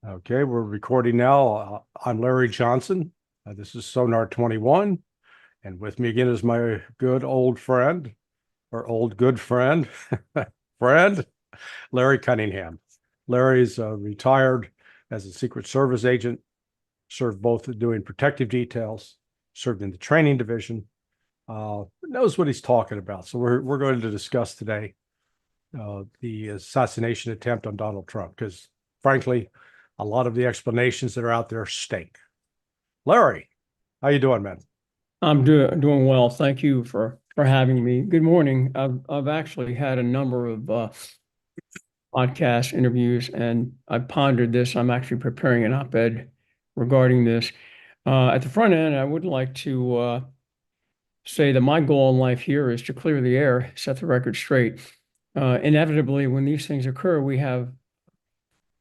Okay, we're recording now. I'm Larry Johnson. This is Sonar 21. And with me again is my good old friend, or old good friend, friend, Larry Cunningham. Larry's retired as a Secret Service agent, served both doing protective details, served in the training division, knows what he's talking about. So we're going to discuss today the assassination attempt on Donald Trump, because frankly, a lot of the explanations that are out there stink. Larry, how you doing, man? I'm doing well. Thank you for having me. Good morning. I've actually had a number of podcast interviews, and I've pondered this. I'm actually preparing an op-ed regarding this. At the front end, I would like to say that my goal in life here is to clear the air, set the record straight. Inevitably, when these things occur, we have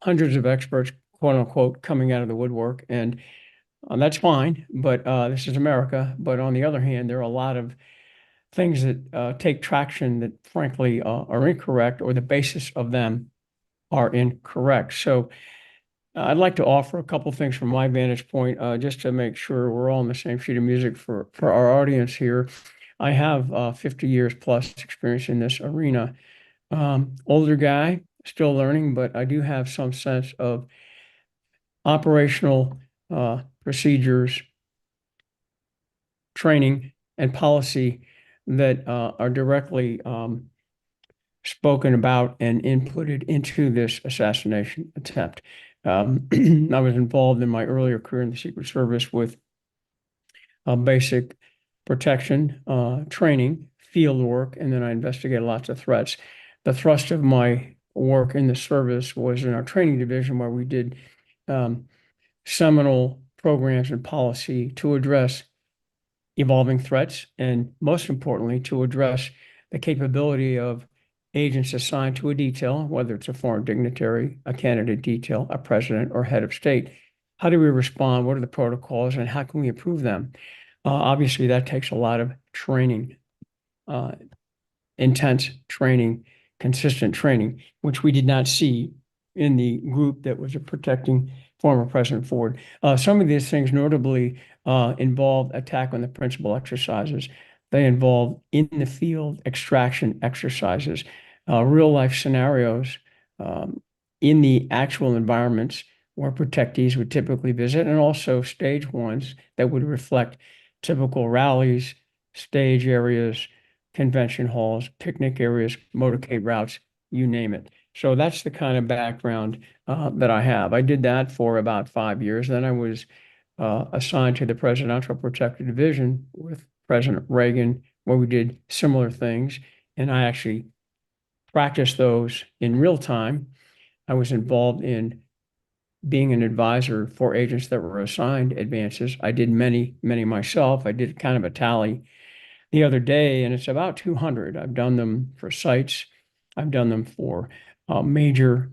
hundreds of experts, quote unquote, coming out of the woodwork, and that's fine, but this is America. But on the other hand, there are a lot of things that take traction that frankly are incorrect, or the basis of them are incorrect. So I'd like to offer a couple things from my vantage point, just to make sure we're all on the same sheet of music for our audience here. I have 50 years plus experience in this arena. Older guy, still learning, but I do have some sense of operational procedures, training, and policy that are directly spoken about and inputted into this assassination attempt. I was involved in my earlier career in the Secret Service with basic protection, training, field work, and then I investigated lots of threats. The thrust of my work in the service was in our training division, where we did seminal programs and policy to address evolving threats, and most importantly, to address the capability of agents assigned to a detail, whether it's a foreign dignitary, a candidate detail, a president, or head of state. How do we respond? What are the protocols, and how can we improve them? Obviously, that takes a lot of training, intense training, consistent training, which we did not see in the group that was protecting former President Ford. Some of these things notably involved attack on the principal exercises. They involve in the field extraction exercises, real life scenarios in the actual environments where protectees would typically visit, and also stage ones that would reflect typical rallies, stage areas, convention halls, picnic areas, motorcade routes, you name it. So that's the kind of background that I have. I did that for about 5 years. Then I was assigned to the Presidential Protective Division with President Reagan, where we did similar things. And I actually practiced those in real time. I was involved in being an advisor for agents that were assigned advances. I did many myself. I did kind of a tally the other day, and it's about 200. I've done them for sites. I've done them for major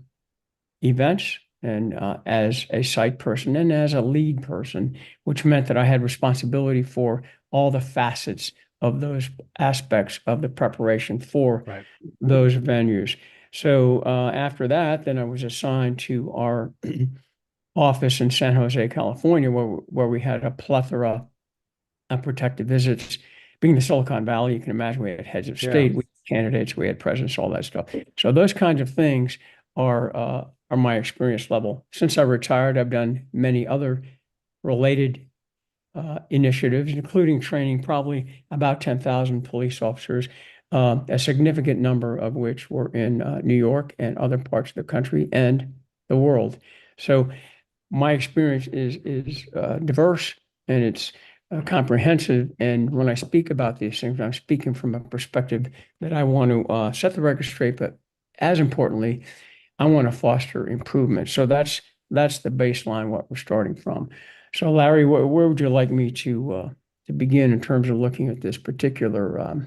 events, and as a site person and as a lead person, which meant that I had responsibility for all the facets of those aspects of the preparation for those venues. So after that, then I was assigned to our office in San Jose, California, where we had a plethora of protective visits. Being the Silicon Valley, you can imagine we had heads of state, we had candidates, we had presidents, all that stuff. So those kinds of things are my experience level. Since I retired, I've done many other related initiatives, including training probably about 10,000 police officers, a significant number of which were in New York and other parts of the country and the world. So my experience is diverse, and it's comprehensive. And when I speak about these things, I'm speaking from a perspective that I want to set the record straight, but as importantly, I want to foster improvement. So that's the baseline, what we're starting from. So Larry, where would you like me to begin in terms of looking at this particular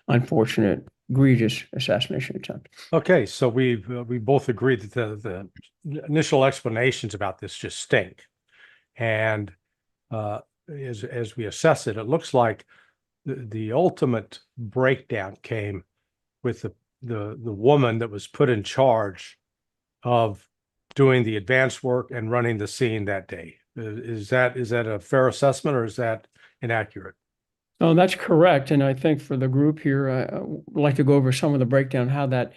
unfortunate, egregious assassination attempt? Okay, so we both agree that the initial explanations about this just stink, and as we assess it, it looks like the ultimate breakdown came with the woman that was put in charge of doing the advanced work and running the scene that day. Is that a fair assessment, or is that inaccurate? No, that's correct. And I think for the group here, I would like to go over some of the breakdown, how that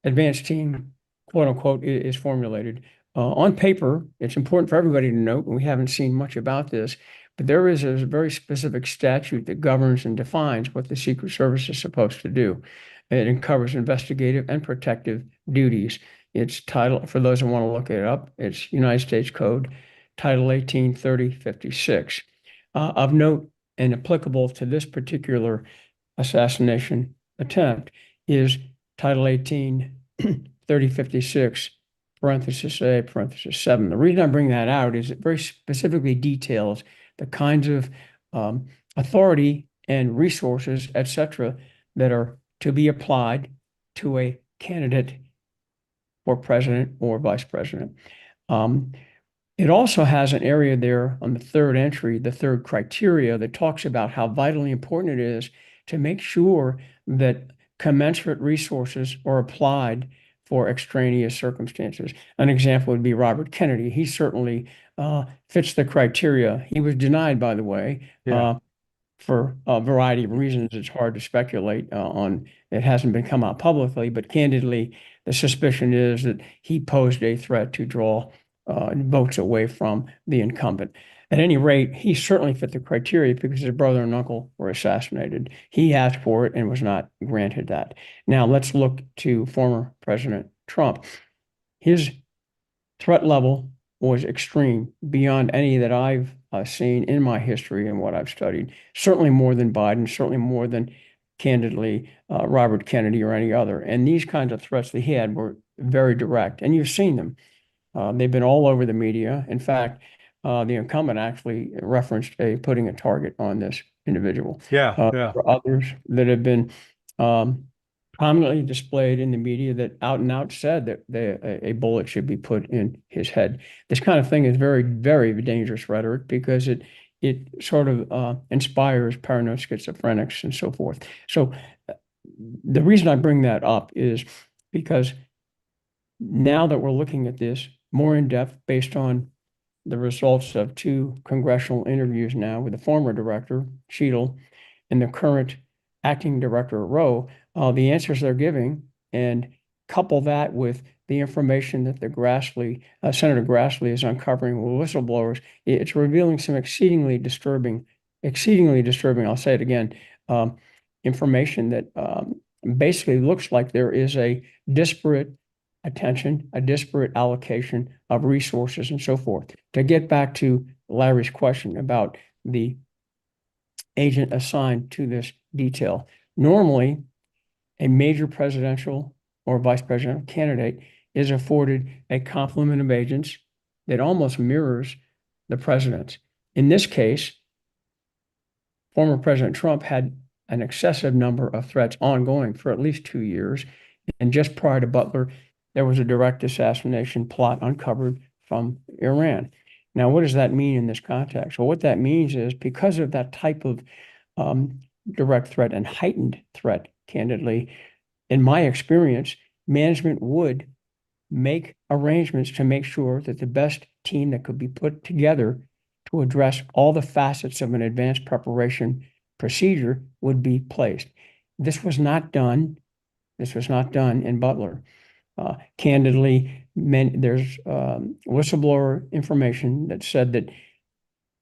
advanced team, quote unquote, is formulated. On paper, it's important for everybody to note, and we haven't seen much about this, but there is a very specific statute that governs and defines what the Secret Service is supposed to do. It covers investigative and protective duties. It's title, for those who want to look it up, it's United States Code, Title 18, 30, 56. Of note and applicable to this particular assassination attempt is Title 18, 3056, parenthesis A, parenthesis 7. The reason I bring that out is it very specifically details the kinds of authority and resources, etc., that are to be applied to a candidate for president or vice president. It also has an area there on the third entry, the third criteria, that talks about how vitally important it is to make sure that commensurate resources are applied for extraneous circumstances. An example would be Robert Kennedy. He certainly fits the criteria. He was denied, by the way, Yeah. for a variety of reasons. It's hard to speculate on. It hasn't been come out publicly, but candidly, the suspicion is that he posed a threat to draw votes away from the incumbent. At any rate, he certainly fit the criteria because his brother and uncle were assassinated. He asked for it and was not granted that. Now let's look to former President Trump. His threat level was extreme, beyond any that I've seen in my history and what I've studied. Certainly more than Biden, certainly more than, candidly, Robert Kennedy or any other. And these kinds of threats that he had were very direct, and you've seen them. They've been all over the media. In fact, the incumbent actually referenced putting a target on this individual. Yeah. For others that have been prominently displayed in the media that out and out said that a bullet should be put in his head. This kind of thing is very, very dangerous rhetoric because it sort of inspires paranoid schizophrenics and so forth. So the reason I bring that up is because now that we're looking at this more in depth based on the results of 2 congressional interviews now with the former director, Cheadle, and the current acting director, Rowe, the answers they're giving, and couple that with the information that Senator Grassley is uncovering with whistleblowers, it's revealing some exceedingly disturbing, I'll say it again, information that basically looks like there is a disparate attention, a disparate allocation of resources and so forth. To get back to Larry's question about the agent assigned to this detail, normally a major presidential or vice presidential candidate is afforded a complement of agents that almost mirrors the president's. In this case, former President Trump had an excessive number of threats ongoing for at least 2 years. And just prior to Butler, there was a direct assassination plot uncovered from Iran. Now, what does that mean in this context? Well, what that means is because of that type of direct threat and heightened threat, candidly, in my experience, management would make arrangements to make sure that the best team that could be put together to address all the facets of an advanced preparation procedure would be placed. This was not done. This was not done in Butler. Candidly, there's whistleblower information that said that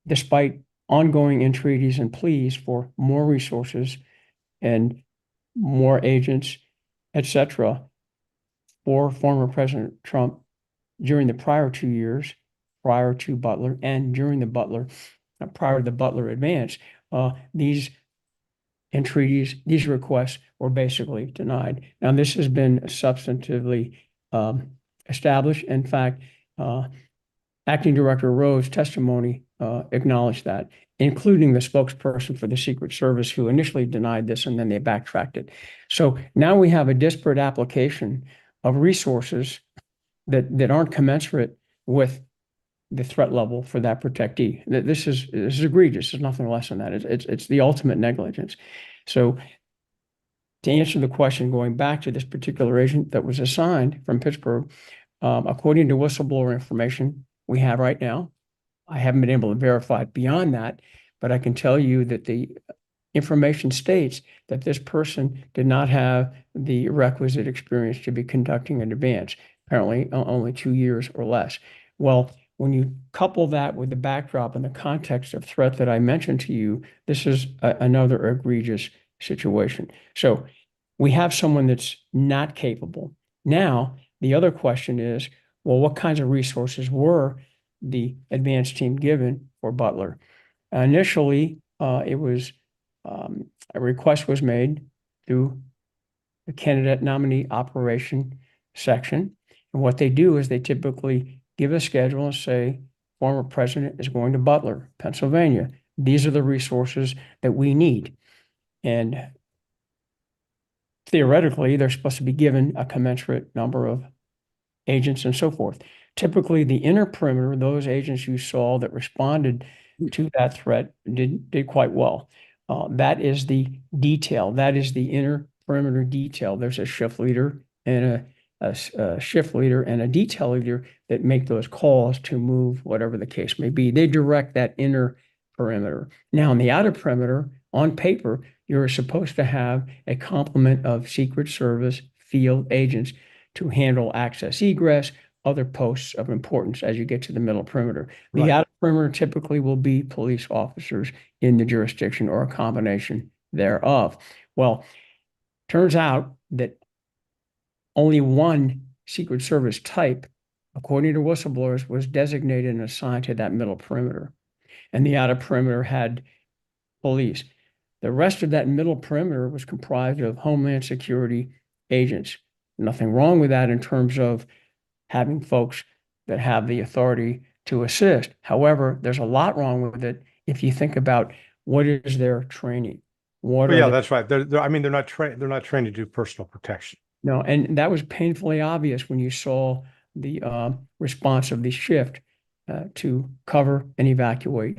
despite ongoing entreaties and pleas for more resources and more agents, etc., for former President Trump during the prior 2 years, prior to Butler, and during the Butler, prior to the Butler advance, these entreaties, these requests were basically denied. Now, this has been substantively established. In fact, Acting Director Rowe's testimony acknowledged that, including the spokesperson for the Secret Service who initially denied this and then they backtracked it. So now we have a disparate application of resources that aren't commensurate with the threat level for that protectee. This is egregious. There's nothing less than that. It's the ultimate negligence. So to answer the question, going back to this particular agent that was assigned from Pittsburgh, according to whistleblower information we have right now, I haven't been able to verify it beyond that, but I can tell you that the information states that this person did not have the requisite experience to be conducting an advance, apparently only 2 years or less. Well, when you couple that with the backdrop and the context of threat that I mentioned to you, this is another egregious situation. So we have someone that's not capable. Now, the other question is, well, what kinds of resources were the advance team given for Butler? Initially, it was a request was made through the candidate nominee operation section. And what they do is they typically give a schedule and say, former president is going to Butler, Pennsylvania. These are the resources that we need. And theoretically, they're supposed to be given a commensurate number of agents and so forth. Typically, the inner perimeter, those agents you saw that responded to that threat did quite well. That is the detail. That is the inner perimeter detail. There's a shift leader and a shift leader and a detail leader that make those calls to move whatever the case may be. They direct that inner perimeter. Now, in the outer perimeter, on paper, you're supposed to have a complement of Secret Service field agents to handle access egress, other posts of importance as you get to the middle perimeter. The Right. outer perimeter typically will be police officers in the jurisdiction or a combination thereof. Well, turns out that only one Secret Service type, according to whistleblowers, was designated and assigned to that middle perimeter. And the outer perimeter had police. The rest of that middle perimeter was comprised of Homeland Security agents. Nothing wrong with that in terms of having folks that have the authority to assist. However, there's a lot wrong with it if you think about what is their training. What Well, are yeah, they? that's right. I mean, they're not trained to do personal protection. No, and that was painfully obvious when you saw the response of the shift to cover and evacuate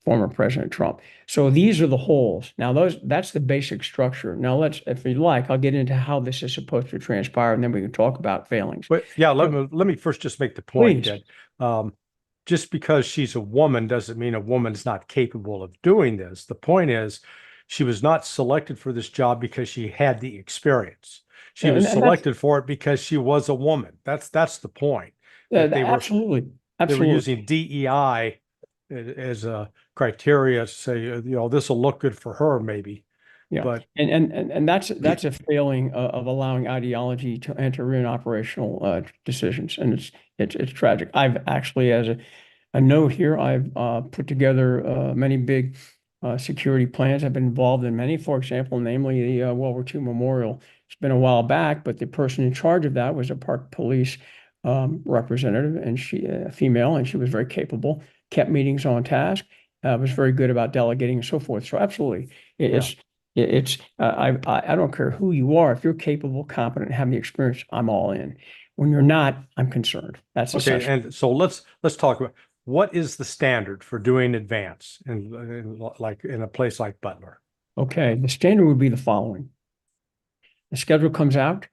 former President Trump. So these are the holes. Now, that's the basic structure. Now, if you like, I'll get into how this is supposed to transpire, and then we can talk about failings. But yeah, So, let me first just make the point please. that just because she's a woman doesn't mean a woman's not capable of doing this. The point is, she was not selected for this job because she had the experience. She was And that's selected for it because she was a woman. That's the point. That absolutely, they were absolutely. using DEI as a criteria to say, this will look good for her, maybe. Yeah, But and that's a failing of allowing ideology to enter in operational decisions, and it's tragic. I've actually, as a note here, I've put together many big security plans. I've been involved in many, for example, namely the World War II Memorial. It's been a while back, but the person in charge of that was a Park Police representative, and she a female, and she was very capable. Kept meetings on task. Was very good about delegating and so forth. So absolutely, yeah. it's I don't care who you are. If you're capable, competent, having the experience, I'm all in. When you're not, I'm concerned. That's Okay, essential. and so let's talk about what is the standard for doing advance like in a place like Butler. Okay, the standard would be the following. The schedule comes out,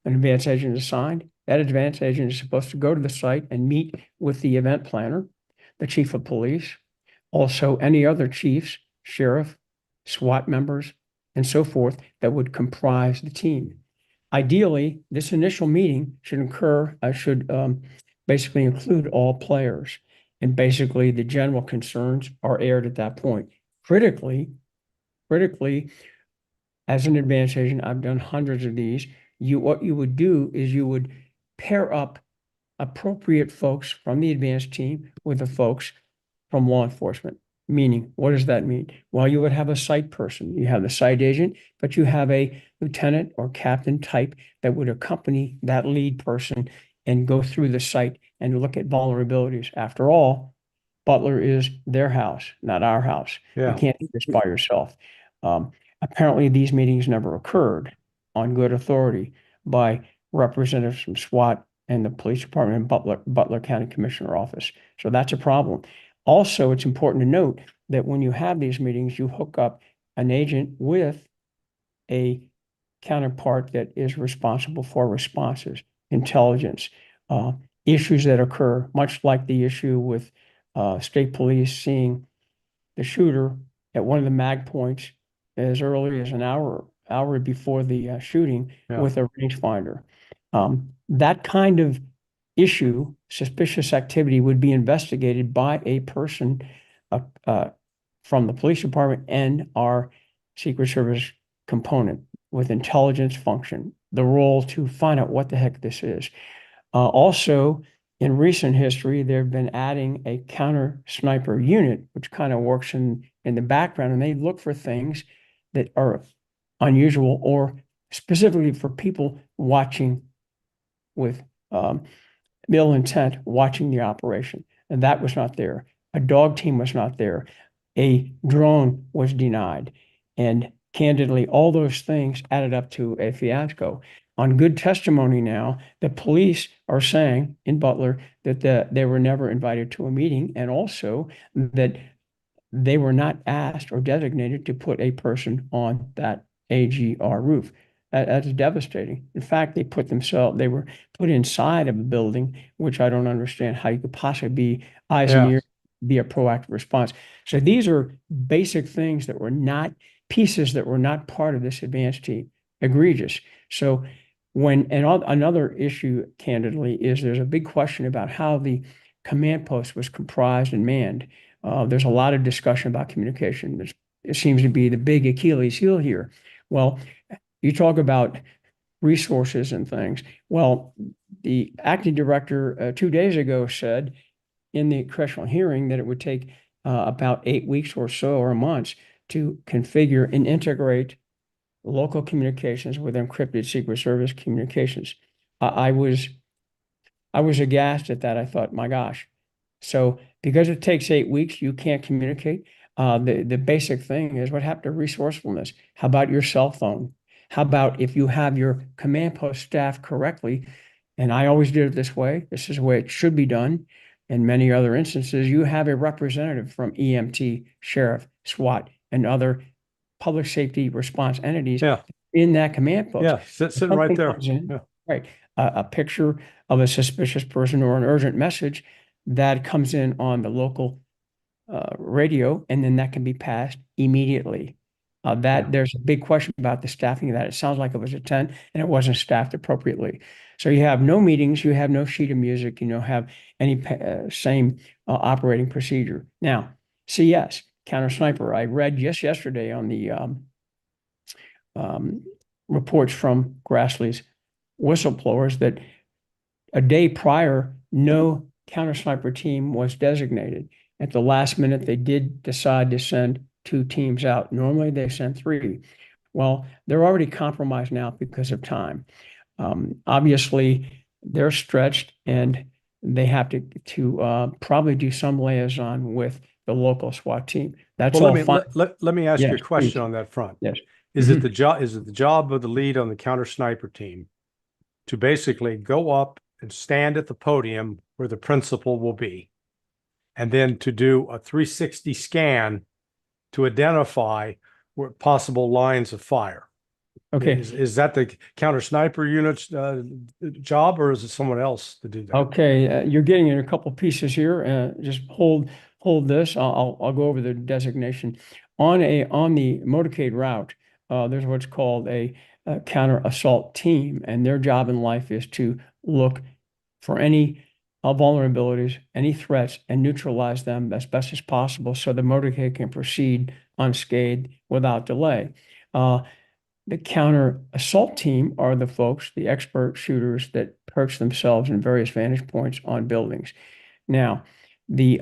an advance agent is assigned. That advance agent is supposed to go to the site and meet with the event planner, the chief of police, also any other chiefs, sheriff, SWAT members, and so forth that would comprise the team. Ideally, this initial meeting should basically include all players, and basically the general concerns are aired at that point. Critically, as an advance agent, I've done hundreds of these. What you would do is you would pair up appropriate folks from the advance team with the folks from law enforcement. Meaning, what does that mean? Well, you would have a site person, you have the site agent, but you have a lieutenant or captain type that would accompany that lead person and go through the site and look at vulnerabilities. After all, Butler is their house, not our house. You Yeah. can't do this by yourself. Apparently, these meetings never occurred on good authority by representatives from SWAT and the police department and Butler County Commissioner Office. So that's a problem. Also, it's important to note that when you have these meetings, you hook up an agent with a counterpart that is responsible for responses, intelligence, issues that occur, much like the issue with state police seeing the shooter at one of the mag points as early as an hour before the shooting Yeah. with a rangefinder. That kind of issue, suspicious activity, would be investigated by a person from the police department and our Secret Service component with intelligence function, the role to find out what the heck this is. Also, in recent history, they've been adding a counter sniper unit, which kind of works in the background, and they look for things that are unusual or specifically for people watching with ill intent, watching the operation. And that was not there. A dog team was not there. A drone was denied. And candidly, all those things added up to a fiasco. On good testimony now, the police are saying in Butler that they were never invited to a meeting, and also that they were not asked or designated to put a person on that AGR roof. That's devastating. In fact, they were put inside of a building, which I don't understand how you could possibly be eyes and Yeah. ears, be a proactive response. So these are basic things that were not pieces that were not part of this advanced team. Egregious. So another issue, candidly, is there's a big question about how the command post was comprised and manned. There's a lot of discussion about communication. It seems to be the big Achilles heel here. Well, you talk about resources and things. Well, the acting director 2 days ago said in the congressional hearing that it would take about 8 weeks or so or months to configure and integrate local communications with encrypted Secret Service communications. I was aghast at that. I thought, my gosh. So because it takes 8 weeks, you can't communicate. The basic thing is what happened to resourcefulness? How about your cell phone? How about if you have your command post staffed correctly? And I always did it this way. This is the way it should be done. In many other instances, you have a representative from EMT, sheriff, SWAT, and other public safety response entities Yeah. in that command post. Yeah. Sitting right Something there. comes in, Yeah. right, a picture of a suspicious person or an urgent message that comes in on the local radio, and then that can be passed immediately. Yeah. There's a big question about the staffing of that. It sounds like it was a tent and it wasn't staffed appropriately. So you have no meetings, you have no sheet of music, you don't have any same operating procedure. Now, CS, counter sniper. I read just yesterday on the reports from Grassley's whistleblowers that a day prior, no counter sniper team was designated. At the last minute, they did decide to send 2 teams out. Normally, they send 3. Well, they're already compromised now because of time. Obviously, they're stretched, and they have to probably do some liaison with the local SWAT team. That's Well, all fine. let me ask you a Yes, question please. on that front. Yes. Is it the job of the lead on the counter sniper team to basically go up and stand at the podium where the principal will be, and then to do a 360 scan to identify where possible lines of fire? Okay. Is that the counter sniper unit's job, or is it someone else to do that? Okay, you're getting in a couple pieces here. Just hold this. I'll go over the designation on the motorcade route. There's what's called a counter assault team, and their job in life is to look for any vulnerabilities, any threats, and neutralize them as best as possible so the motorcade can proceed unscathed without delay. The counter assault team are the folks, the expert shooters that perch themselves in various vantage points on buildings. Now, the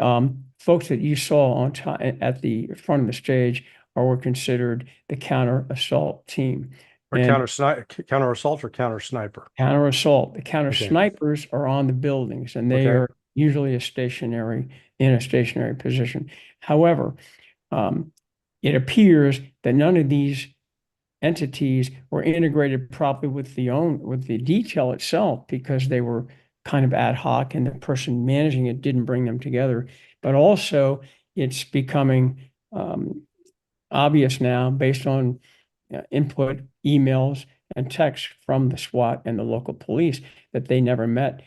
folks that you saw at the front of the stage were considered the counter assault team. Or And counter assault or counter sniper? counter assault. The counter Okay. snipers are on the buildings, and they Okay. are usually in a stationary position. However, it appears that none of these entities were integrated properly with the detail itself, because they were kind of ad hoc and the person managing it didn't bring them together. But also, it's becoming obvious now, based on input, emails, and texts from the SWAT and the local police that they never met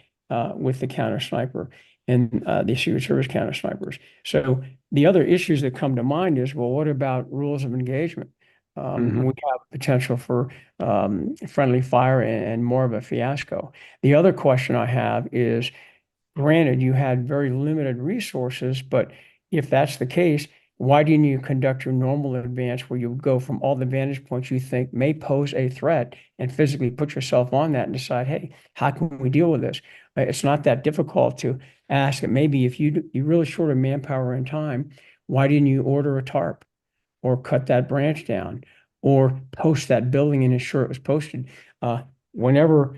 with the counter sniper and the Secret Service counter snipers. So the other issues that come to mind is, well, what about rules of engagement? We have potential for friendly fire and more of a fiasco. The other question I have is, granted, you had very limited resources, but if that's the case, why didn't you conduct your normal advance where you go from all the vantage points you think may pose a threat and physically put yourself on that and decide, hey, how can we deal with this? It's not that difficult to ask it. Maybe if you're really short of manpower and time, why didn't you order a tarp or cut that branch down or post that building and ensure it was posted? Whenever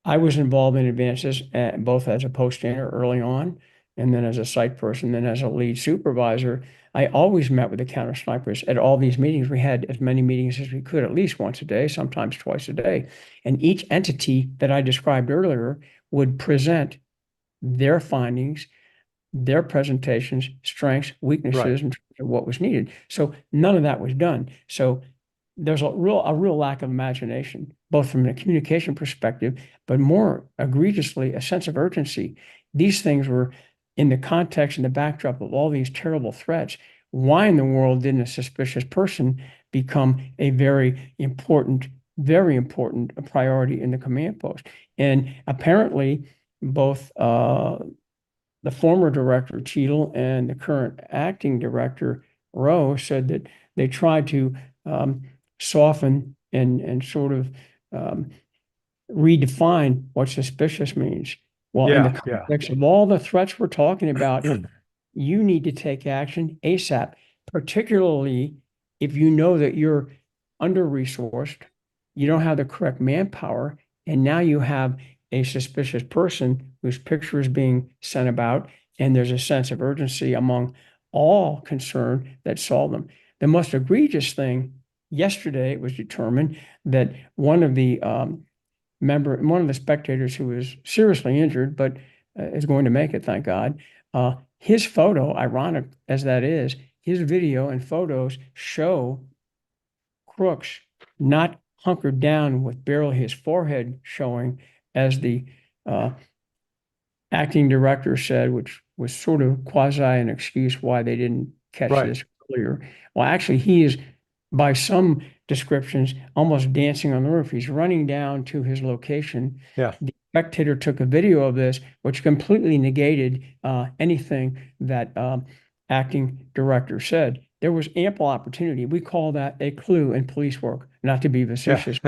I was involved in advances, both as a postator early on, and then as a site person, then as a lead supervisor, I always met with the counter snipers at all these meetings. We had as many meetings as we could, at least once a day, sometimes twice a day. And each entity that I described earlier would present their findings, their presentations, strengths, weaknesses, and what was needed. So none of that was done. So there's a real lack of imagination, both from a communication perspective, but more egregiously, a sense of urgency. These things were in the context and the backdrop of all these terrible threats. Why in the world didn't a suspicious person become a very important priority in the command post? And apparently, both the former director, Cheadle, and the current acting director, Rowe, said that they tried to soften and sort of redefine what suspicious means. Well, in the context of all the threats we're talking about, you need to take action ASAP, particularly if you know that you're under-resourced, you don't have the correct manpower, and now you have a suspicious person whose picture is being sent about, and there's a sense of urgency among all concerned that saw them. The most egregious thing, yesterday it was determined that one of the spectators who was seriously injured, but is going to make it, thank God, his photo, ironic as that is, his video and photos show Crooks not hunkered down with barely his forehead showing, as the acting director said, which was sort of quasi an excuse why they didn't catch this earlier. Well, actually, he is, by some descriptions, almost dancing on the roof. He's running down to his location. Yeah. The spectator took a video of this, which completely negated anything that acting director said. There was ample opportunity. We call that a clue in police work, not to be facetious.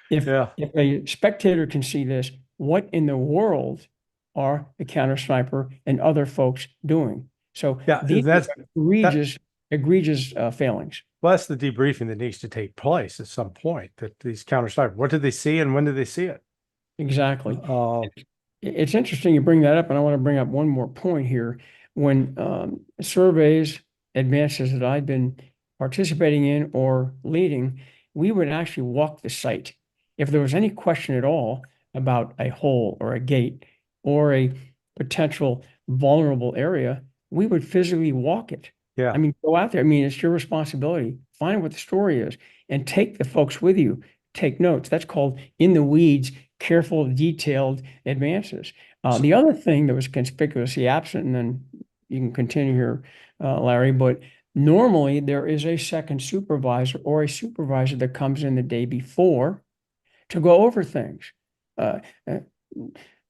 If a spectator can see this, what in the world are the counter sniper and other folks doing? So these are egregious failings. Well, that's the debriefing that needs to take place at some point, that these counter snipers, what did they see and when did they see it? Exactly. It's interesting you bring that up, and I want to bring up one more point here. When surveys, advances that I've been participating in or leading, we would actually walk the site. If there was any question at all about a hole or a gate or a potential vulnerable area, we would physically walk it. Yeah. I mean, go out there. I mean, it's your responsibility. Find what the story is and take the folks with you. Take notes. That's called in the weeds, careful, detailed advances. The other thing that was conspicuously absent, and then you can continue here, Larry, but normally there is a second supervisor or a supervisor that comes in the day before to go over things.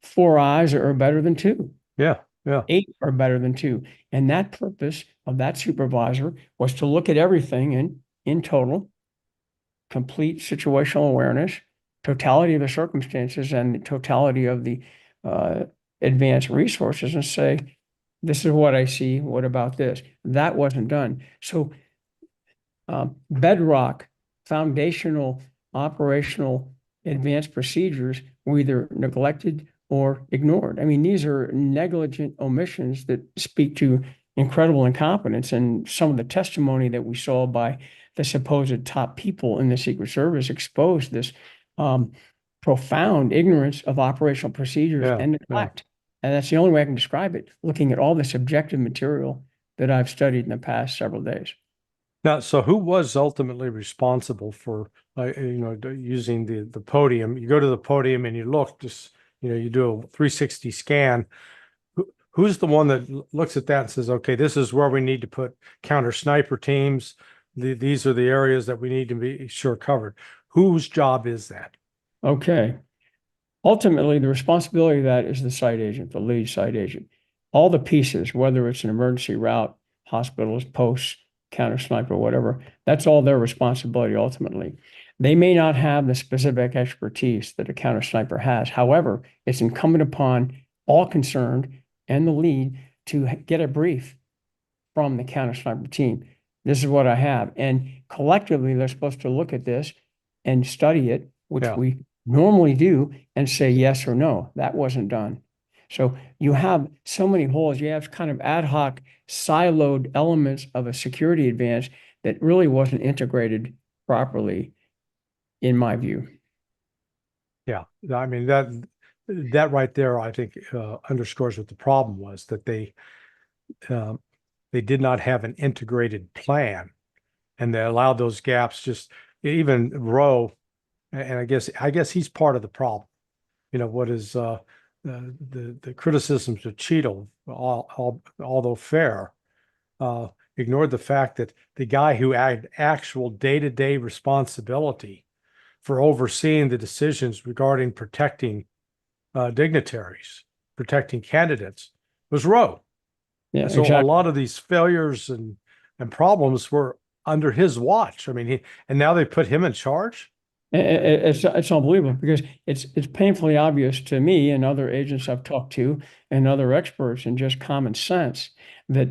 4 eyes are better than 2. Yeah. 8 are better than 2. And that purpose of that supervisor was to look at everything in total, complete situational awareness, totality of the circumstances, and the totality of the advanced resources, and say, this is what I see. What about this? That wasn't done. So bedrock, foundational, operational, advanced procedures were either neglected or ignored. I mean, these are negligent omissions that speak to incredible incompetence, and some of the testimony that we saw by the supposed top people in the Secret Service exposed this profound ignorance of operational procedures and neglect. And that's the only way I can describe it, looking at all the subjective material that I've studied in the past several days. Now, so who was ultimately responsible for, using the podium? You go to the podium and you look, just, you do a 360 scan. Who's the one that looks at that and says, okay, this is where we need to put counter sniper teams. These are the areas that we need to be sure covered. Whose job is that? Okay. Ultimately, the responsibility of that is the site agent, the lead site agent. All the pieces, whether it's an emergency route, hospitals, posts, counter sniper, whatever, that's all their responsibility ultimately. They may not have the specific expertise that a counter sniper has. However, it's incumbent upon all concerned and the lead to get a brief from the counter sniper team. This is what I have. And collectively, they're supposed to look at this and study it, which Yeah. we normally do, and say yes or no. That wasn't done. So you have so many holes. You have kind of ad hoc, siloed elements of a security advantage that really wasn't integrated properly, in my view. Yeah. I mean, that right there, I think, underscores what the problem was, that um, they did not have an integrated plan, and they allowed those gaps. Just even Rowe, and I guess he's part of the problem. What is the criticisms of Cheadle, although fair, ignored the fact that the guy who had actual day-to-day responsibility for overseeing the decisions regarding protecting dignitaries, protecting candidates, was Rowe. Yeah, And so a exactly. lot of these failures and problems were under his watch. I mean, and now they put him in charge. It's unbelievable because it's painfully obvious to me and other agents I've talked to and other experts and just common sense that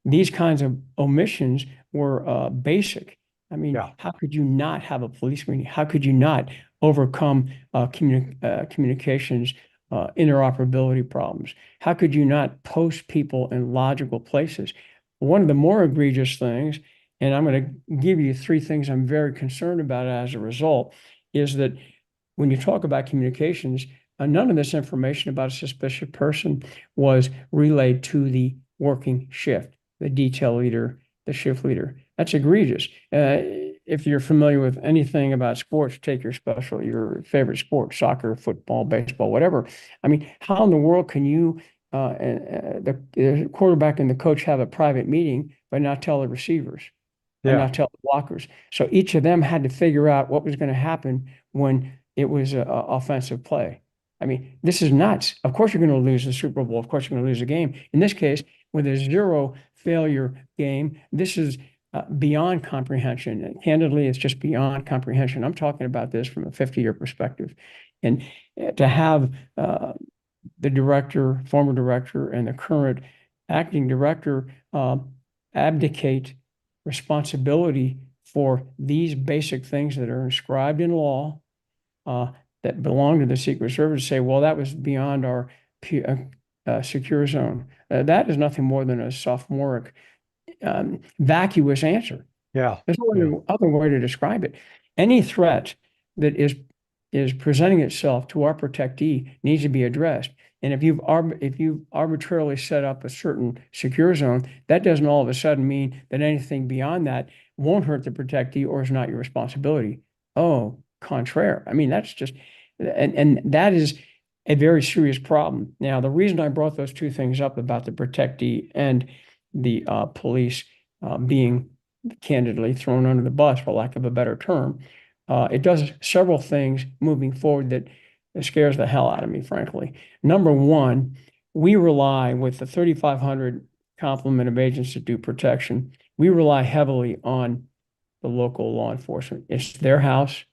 these kinds of omissions were basic. I mean, Yeah, how could you not have a police meeting? How could you not overcome communications interoperability problems? How could you not post people in logical places? One of the more egregious things, and I'm going to give you three things I'm very concerned about as a result, is that when you talk about communications, none of this information about a suspicious person was relayed to the working shift, the detail leader, the shift leader. That's egregious. If you're familiar with anything about sports, take your favorite sport, soccer, football, baseball, whatever. I mean, how in the world can you, the quarterback and the coach have a private meeting, but not tell the receivers and yeah, not tell the blockers? So each of them had to figure out what was going to happen when it was an offensive play. I mean, this is nuts. Of course, you're going to lose the Super Bowl. Of course, you're going to lose the game. In this case, with a zero failure game, this is beyond comprehension. And candidly, it's just beyond comprehension. I'm talking about this from a 50-year perspective. And to have the director, former director, and the current acting director abdicate responsibility for these basic things that are inscribed in law uh, that belong to the Secret Service, say, well, that was beyond our secure zone. That is nothing more than a sophomoric, vacuous answer. yeah, There's yeah, no other way to describe it. Any threat that is presenting itself to our protectee needs to be addressed. And if you've arbitrarily set up a certain secure zone, that doesn't all of a sudden mean that anything beyond that won't hurt the protectee or is not your responsibility. Oh, contraire. I mean, that's just and that is a very serious problem. Now, the reason I brought those two things up about the protectee and the police being candidly thrown under the bus, for lack of a better term, it does several things moving forward that scares the hell out of me, frankly. Number one, we rely with the 3,500 complement of agents that do protection, we rely heavily on the local law enforcement. It's their house.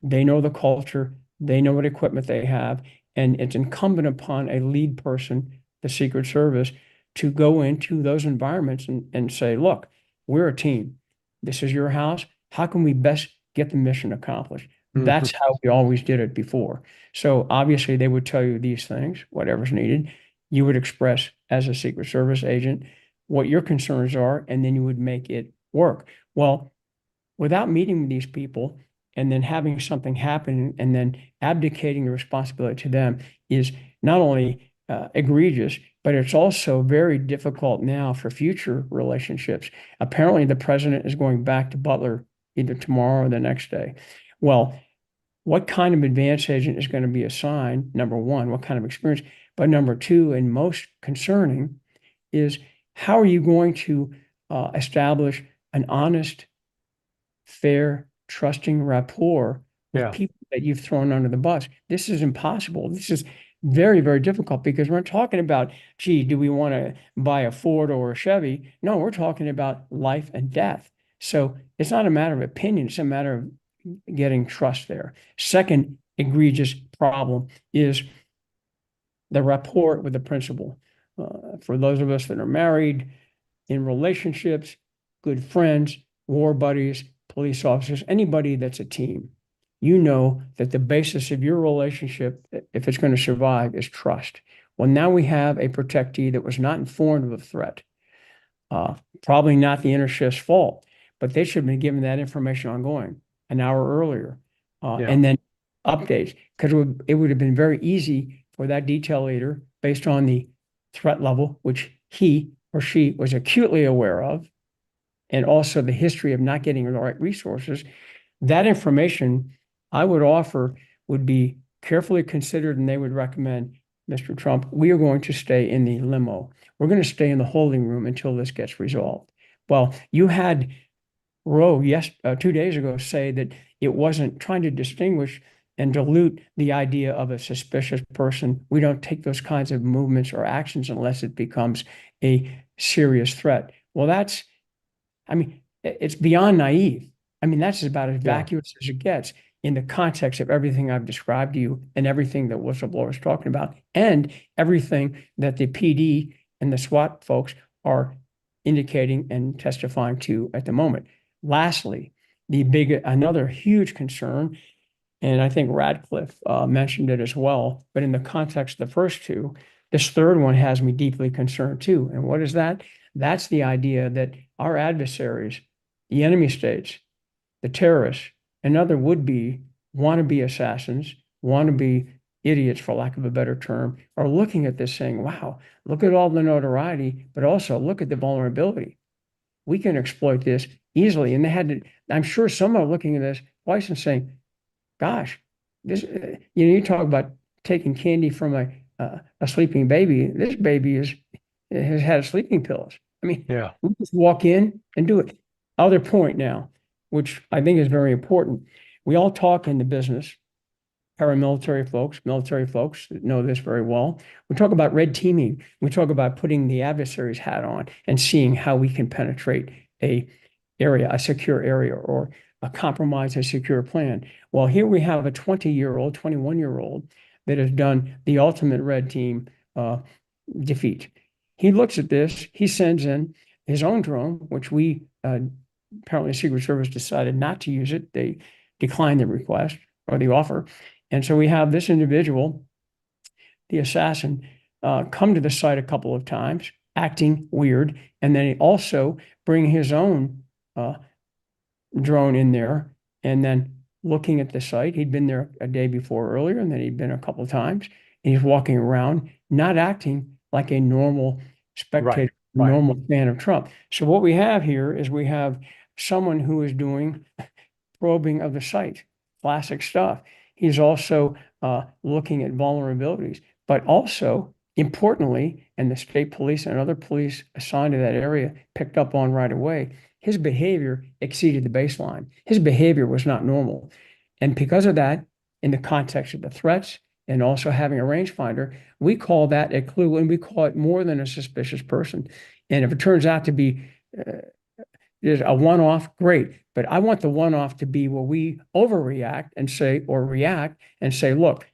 They know the culture. They know what equipment they have. And it's incumbent upon a lead person, the Secret Service, to go into those environments and say, look, we're a team. This is your house. How can we best get the mission accomplished? mhm, That's how we always did it before. So obviously they would tell you these things, whatever's needed. You would express as a Secret Service agent what your concerns are, and then you would make it work. Well, without meeting with these people and then having something happen and then abdicating the responsibility to them is not only egregious, but it's also very difficult now for future relationships. Apparently, the president is going back to Butler either tomorrow or the next day. Well, what kind of advance agent is going to be assigned? Number one, what kind of experience? But number two, and most concerning, is how are you going to establish an honest, fair, trusting rapport with Yeah. people that you've thrown under the bus? This is impossible. This is very, very difficult because we're talking about, gee, do we want to buy a Ford or a Chevy? No, we're talking about life and death. So it's not a matter of opinion, it's a matter of getting trust there. Second egregious problem is the rapport with the principal. For those of us that are married, in relationships, good friends, war buddies, police officers, anybody that's a team, you know that the basis of your relationship, if it's going to survive, is trust. Well, now we have a protectee that was not informed of a threat. Probably not the inner shift's fault, but they should have been given that information ongoing an hour earlier. Yeah. And then updates, because it would have been very easy for that detail leader, based on the threat level, which he or she was acutely aware of, and also the history of not getting the right resources. That information, I would offer, would be carefully considered, and they would recommend, Mr. Trump, we are going to stay in the limo. We're going to stay in the holding room until this gets resolved. Well, you had Roe 2 days ago say that it wasn't trying to distinguish and dilute the idea of a suspicious person. We don't take those kinds of movements or actions unless it becomes a serious threat. Well, it's beyond naive. I mean, that's about as vacuous as it gets in the context of everything I've described to you and everything that whistleblower is talking about and everything that the PD and the SWAT folks are indicating and testifying to at the moment. Lastly, another huge concern, and I think Radcliffe mentioned it as well, but in the context of the first two, this third one has me deeply concerned too. And what is that? That's the idea that our adversaries, the enemy states, the terrorists, and other would-be wannabe assassins, wannabe idiots, for lack of a better term, are looking at this saying, wow, look at all the notoriety, but also look at the vulnerability. We can exploit this easily. And I'm sure some are looking at this twice and saying, gosh, you talk about taking candy from a sleeping baby. This baby has had sleeping pills. I mean, we just walk in and do it. Other point now, which I think is very important. We all talk in the business, paramilitary folks, military folks know this very well. We talk about red teaming. We talk about putting the adversary's hat on and seeing how we can penetrate a secure area, or compromise a secure plan. Well, here we have a 20-year-old, 21-year-old that has done the ultimate red team defeat. He looks at this, he sends in his own drone, which we apparently the Secret Service decided not to use it. They declined the request or the offer. And so we have this individual, the assassin, come to the site a couple of times, acting weird, and then he also bring his own drone in there, and then looking at the site. He'd been there a day before earlier, and then he'd been a couple of times, and he's walking around, not acting like a normal spectator, normal fan of Trump. So what we have here is we have someone who is doing probing of the site, classic stuff. He's also looking at vulnerabilities, but also importantly, and the state police and other police assigned to that area picked up on right away, his behavior exceeded the baseline. His behavior was not normal. And because of that, in the context of the threats and also having a rangefinder, we call that a clue, and we call it more than a suspicious person. And if it turns out to be is a one-off, great. But I want the one-off to be where we overreact and say, or react and say, look,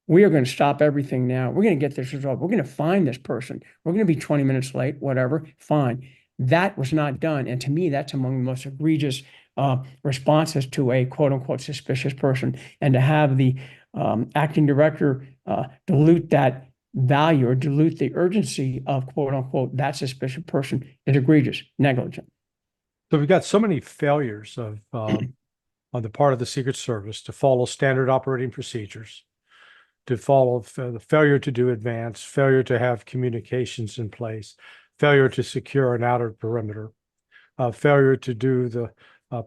we are going to stop everything now. We're going to get this resolved. We're going to find this person. We're going to be 20 minutes late, whatever, fine. That was not done. And to me, that's among the most egregious responses to a quote unquote suspicious person. And to have the acting director dilute that value or dilute the urgency of quote unquote that suspicious person is egregious, negligent. So we've got so many failures on the part of the Secret Service to follow standard operating procedures. to follow, the failure to do advance, failure to have communications in place, failure to secure an outer perimeter, failure to do the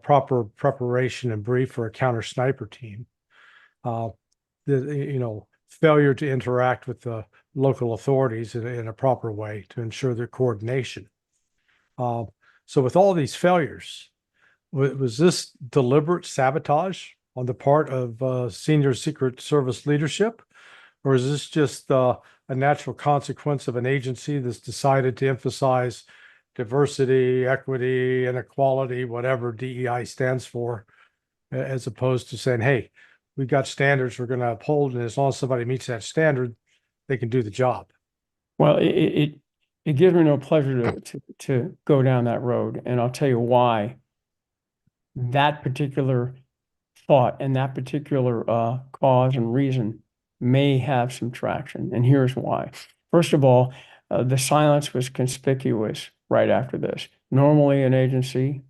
proper preparation and brief for a counter sniper team, failure to interact with the local authorities in a proper way to ensure their coordination. So with all these failures, was this deliberate sabotage on the part of senior Secret Service leadership? Or is this just a natural consequence of an agency that's decided to emphasize diversity, equity, inequality, whatever DEI stands for, as opposed to saying, hey, we've got standards we're going to uphold, and as long as somebody meets that standard, they can do the job? Well, it gives me no pleasure to go down that road, and I'll tell you why that particular thought and that particular cause and reason may have some traction. And here's why. First of all, the silence was conspicuous right after this. Normally, an agency,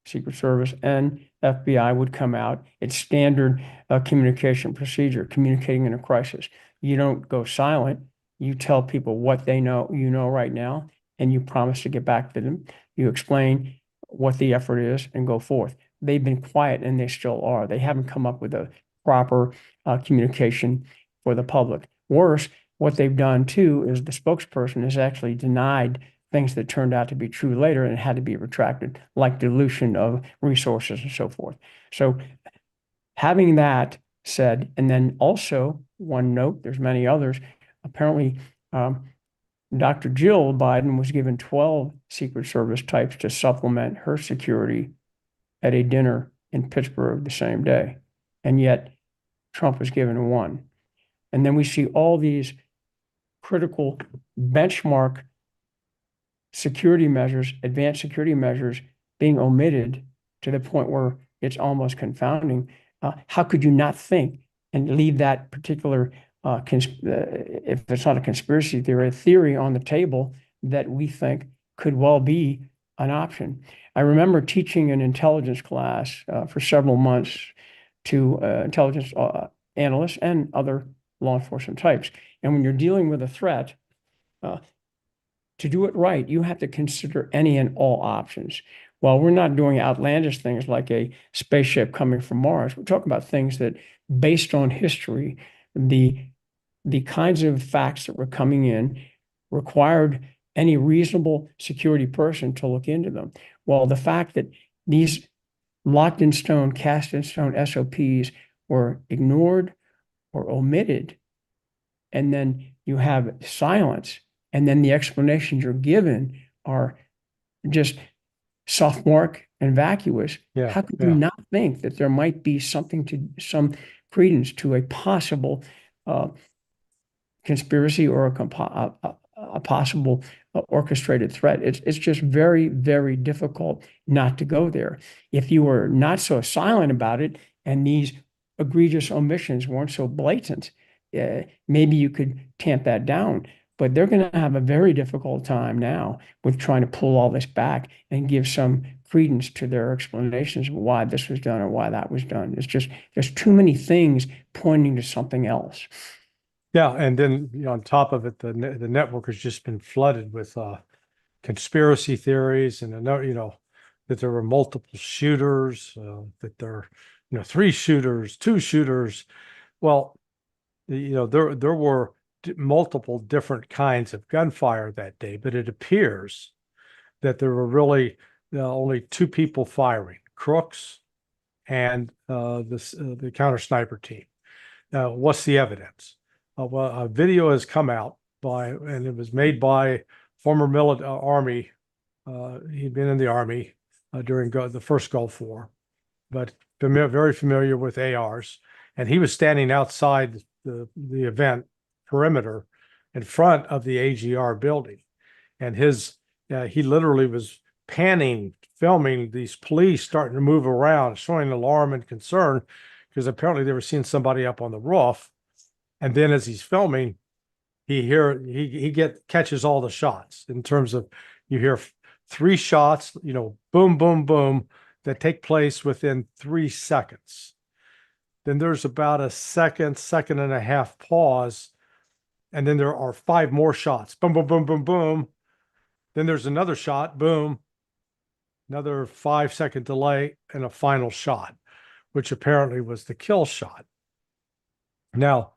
Secret Service and FBI would come out. It's standard communication procedure, communicating in a crisis. You don't go silent. You tell people what they know, you know right now, and you promise to get back to them. You explain what the effort is and go forth. They've been quiet, and they still are. They haven't come up with a proper communication for the public. Worse, what they've done too is the spokesperson has actually denied things that turned out to be true later and had to be retracted, like dilution of resources and so forth. So having that said, and then also one note, there's many others, apparently Dr. Jill Biden was given 12 Secret Service types to supplement her security at a dinner in Pittsburgh the same day. And yet Trump was given one. And then we see all these critical benchmark security measures, advanced security measures being omitted to the point where it's almost confounding. How could you not think and leave that particular, if it's not a conspiracy theory, a theory on the table that we think could well be an option? I remember teaching an intelligence class for several months to intelligence analysts and other law enforcement types. And when you're dealing with a threat, to do it right, you have to consider any and all options. While we're not doing outlandish things like a spaceship coming from Mars, we're talking about things that, based on history, the kinds of facts that were coming in required any reasonable security person to look into them. Well, the fact that these locked in stone, cast in stone SOPs were ignored or omitted, and then you have silence, and then the explanations you're given are just sophomoric and vacuous. Yeah, How could you not think that there might be some credence to a possible conspiracy or a possible orchestrated threat? It's just very, very difficult not to go there. If you were not so silent about it and these egregious omissions weren't so blatant, maybe you could tamp that down. But they're going to have a very difficult time now with trying to pull all this back and give some credence to their explanations of why this was done or why that was done. It's just, there's too many things pointing to something else. Yeah, and then on top of it, the network has just been flooded with conspiracy theories, and that there were multiple shooters, that there, 3 shooters, 2 shooters. Well, there were multiple different kinds of gunfire that day, but it appears that there were really only 2 people firing, Crooks and the counter sniper team. What's the evidence? Well, a video has come out and it was made by former Army. He'd been in the Army during the first Gulf War, but very familiar with ARs. And he was standing outside the event perimeter in front of the AGR building. And he literally was panning, filming these police starting to move around, showing alarm and concern, because apparently they were seeing somebody up on the roof. And then as he's filming, he catches all the shots, in terms of, you hear 3 shots, boom, boom, boom, that take place within 3 seconds. then there's about a second, second and a half pause, and then there are 5 more shots. Boom, boom, boom, boom, boom. Then there's another shot, boom, another 5-second delay, and a final shot, which apparently was the kill shot. Now,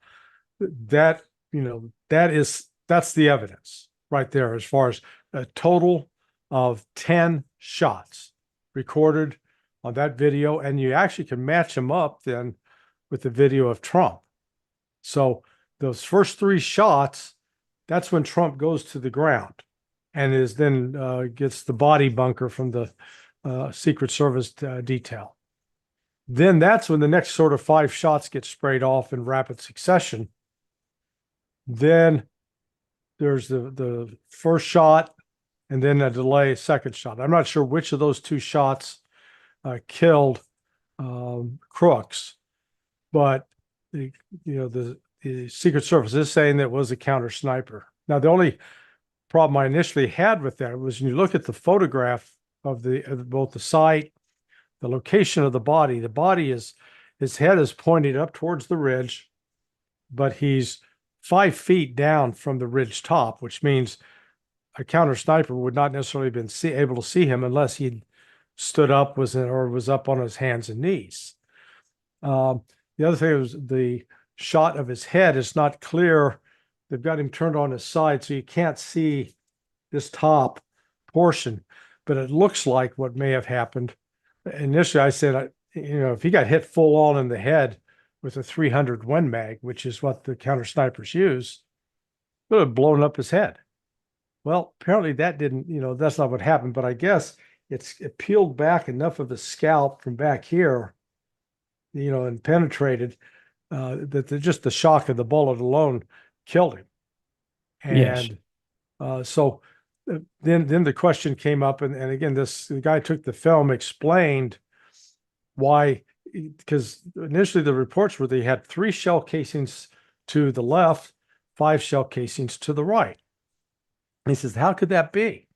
that, that's the evidence right there as far as a total of 10 shots recorded on that video. And you actually can match them up then with the video of Trump. So those first 3 shots, that's when Trump goes to the ground and is then gets the body bunker from the Secret Service detail. Then that's when the next sort of 5 shots get sprayed off in rapid succession. Then there's the first shot and then a delay second shot. I'm not sure which of those 2 shots killed Crooks, but the Secret Service is saying that it was a counter sniper. Now, the only problem I initially had with that was when you look at the photograph of both the site, the location of the body is, his head is pointed up towards the ridge, but he's 5 feet down from the ridge top, which means a counter sniper would not necessarily been able to see him unless he'd stood up or was up on his hands and knees. The other thing was the shot of his head is not clear. They've got him turned on his side, so you can't see this top portion, but it looks like what may have happened. Initially, I said, if he got hit full on in the head with a 300 Win Mag, which is what the counter snipers use, it would have blown up his head. Well, apparently that didn't, that's not what happened, but I guess it peeled back enough of his scalp from back here, and penetrated that just the shock of the bullet alone killed him. And so then the question came up, and again, the guy took the film, explained why, because initially the reports were they had 3 shell casings to the left, 5 shell casings to the right. And he says, how could that be?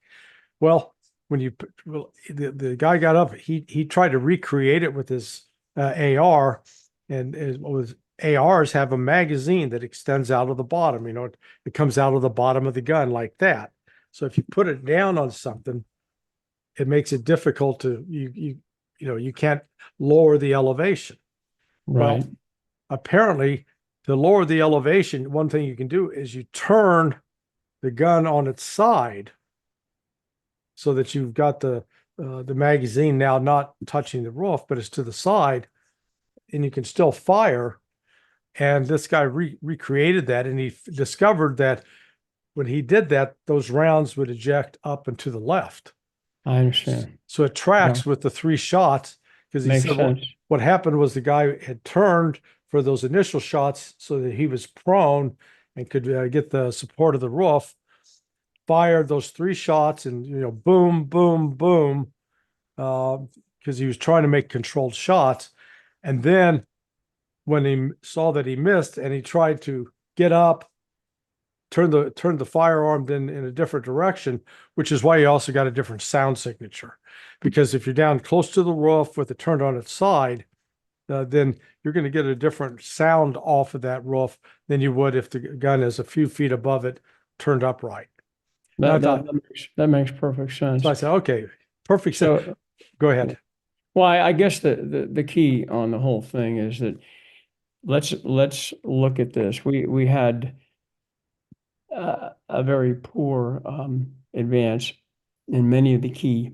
Well, the guy got up, he tried to recreate it with his AR, and ARs have a magazine that extends out of the bottom. It comes out of the bottom of the gun like that. So if you put it down on something, it makes it difficult to you can't lower the elevation. Right. Well, apparently, to lower the elevation, one thing you can do is you turn the gun on its side so that you've got the magazine now not touching the roof, but it's to the side, and you can still fire. And this guy recreated that, and he discovered that when he did that, those rounds would eject up and to the left. I understand. So it tracks with the 3 shots, because he said what happened was the guy had turned for those initial shots so that he was prone and could get the support of the roof, fired those 3 shots, and boom, boom, boom, because he was trying to make controlled shots. And then when he saw that he missed and he tried to get up, turn the firearm then in a different direction, which is why you also got a different sound signature. Because if you're down close to the roof with it turned on its side, then you're going to get a different sound off of that roof than you would if the gun is a few feet above it, turned upright. That makes perfect sense. So I said, okay, perfect sense. So, go ahead. Well, I guess the key on the whole thing is that let's look at this. We had a very poor advance in many of the key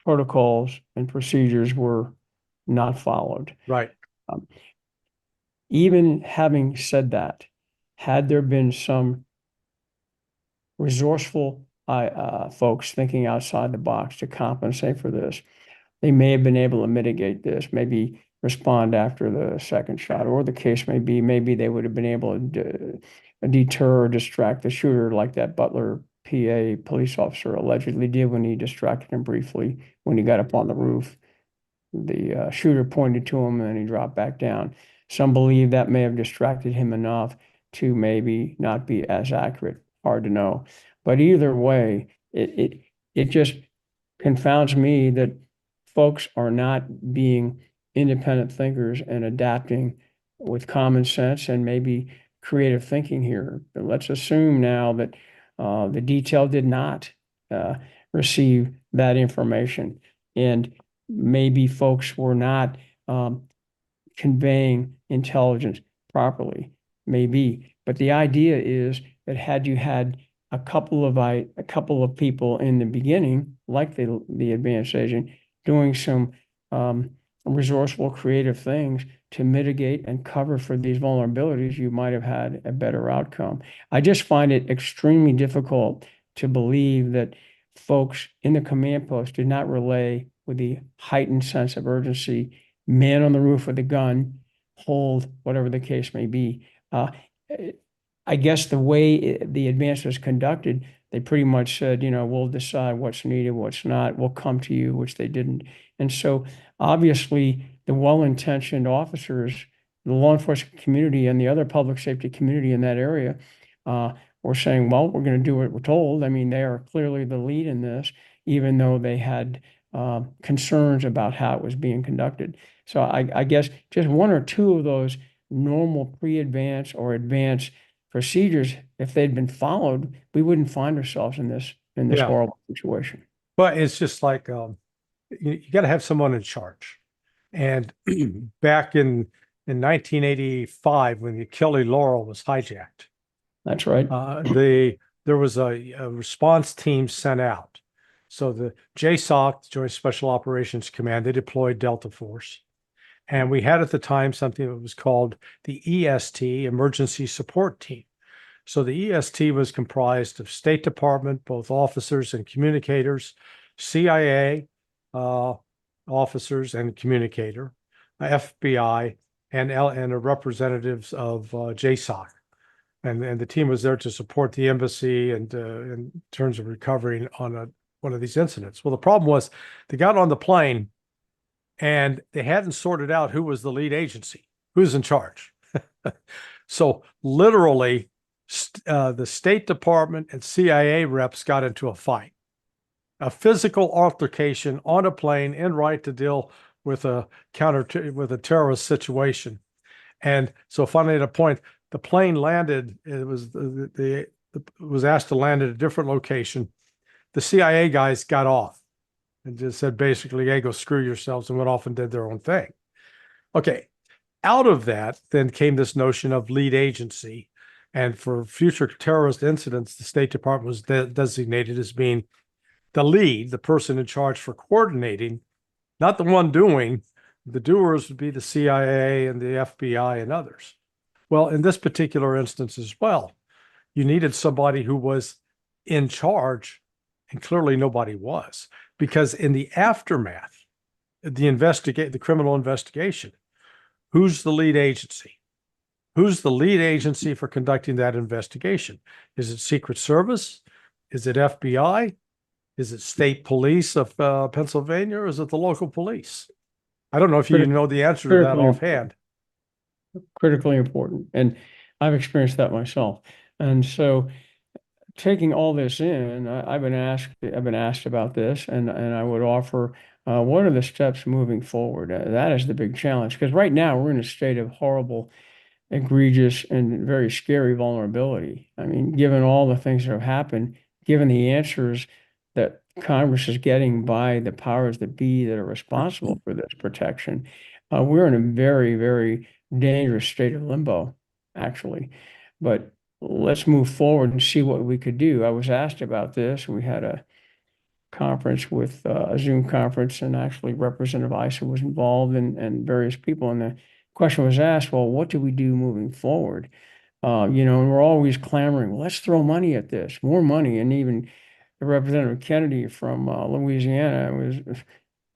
protocols and procedures were not followed. Right. Even having said that, had there been some resourceful folks thinking outside the box to compensate for this, they may have been able to mitigate this, maybe respond after the second shot, or the case may be, maybe they would have been able to deter or distract the shooter like that Butler PA police officer allegedly did when he distracted him briefly when he got up on the roof. The shooter pointed to him and then he dropped back down. Some believe that may have distracted him enough to maybe not be as accurate. Hard to know. But either way, it just confounds me that folks are not being independent thinkers and adapting with common sense and maybe creative thinking here. But let's assume now that the detail did not receive that information, and maybe folks were not conveying intelligence properly, maybe. But the idea is that had you had a couple of people in the beginning, like the advanced agent, doing some resourceful, creative things to mitigate and cover for these vulnerabilities, you might have had a better outcome. I just find it extremely difficult to believe that folks in the command post did not relay with the heightened sense of urgency, man on the roof with a gun, hold, whatever the case may be. I guess the way the advance was conducted, they pretty much said, we'll decide what's needed, what's not. We'll come to you, which they didn't. And so obviously the well-intentioned officers, the law enforcement community and the other public safety community in that area were saying, well, we're going to do what we're told. I mean, they are clearly the lead in this, even though they had concerns about how it was being conducted. So I guess just one or two of those normal pre-advance or advance procedures, if they'd been followed, we wouldn't find ourselves in this Yeah. horrible situation. But it's just like you got to have someone in charge. And back in 1985, when the Achille Laurel was hijacked, That's right. there was a response team sent out. So the JSOC, Joint Special Operations Command, they deployed Delta Force. And we had at the time something that was called the EST, Emergency Support Team. So the EST was comprised of State Department, both officers and communicators, CIA officers and communicator, FBI, and representatives of JSOC. And the team was there to support the embassy and in terms of recovering on one of these incidents. Well, the problem was they got on the plane and they hadn't sorted out who was the lead agency, who's in charge. So literally, the State Department and CIA reps got into a fight, a physical altercation on a plane en route to deal with a terrorist situation. And so finally, at a point, the plane landed. It was asked to land at a different location. The CIA guys got off and just said basically, hey, go screw yourselves, and went off and did their own thing. Okay. Out of that, then came this notion of lead agency. And for future terrorist incidents, the State Department was designated as being the lead, the person in charge for coordinating, not the one doing. The doers would be the CIA and the FBI and others. Well, in this particular instance as well, you needed somebody who was in charge, and clearly nobody was. Because in the aftermath, the criminal investigation, who's the lead agency? Who's the lead agency for conducting that investigation? Is it Secret Service? Is it FBI? Is it state police of Pennsylvania, or is it the local police? I don't know if you know the answer to that offhand. Critically important. And I've experienced that myself. And so taking all this in, I've been asked about this, and I would offer what are the steps moving forward? That is the big challenge, because right now we're in a state of horrible, egregious, and very scary vulnerability. I mean, given all the things that have happened, given the answers that Congress is getting by the powers that be that are responsible for this protection, we're in a very, very dangerous state of limbo, actually. But let's move forward and see what we could do. I was asked about this. We had a conference with a Zoom conference, and actually Representative Issa was involved, and various people. And the question was asked, well, what do we do moving forward? And we're always clamoring, well, let's throw money at this, more money. And even Representative Kennedy from Louisiana was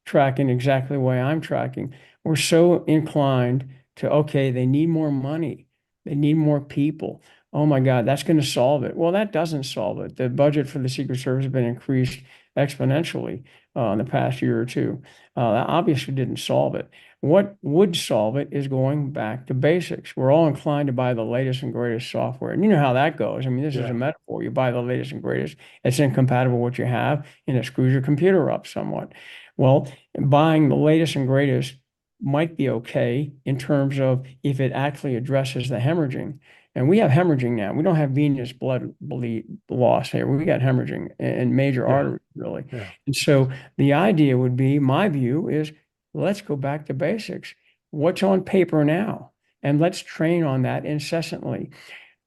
tracking exactly the way I'm tracking. We're so inclined to, okay, they need more money. They need more people. Oh my God, that's going to solve it. Well, that doesn't solve it. The budget for the Secret Service has been increased exponentially in the past year or two. That obviously didn't solve it. What would solve it is going back to basics. We're all inclined to buy the latest and greatest software. And you know how that goes. I mean, this is a metaphor. You buy the latest and greatest. It's incompatible with what you have, and it screws your computer up somewhat. Well, buying the latest and greatest might be okay in terms of if it actually addresses the hemorrhaging. And we have hemorrhaging now. We don't have venous blood bleed loss here. We got hemorrhaging and major Yeah. arteries, really. Yeah. And so the idea would be, my view is, let's go back to basics. What's on paper now? And let's train on that incessantly.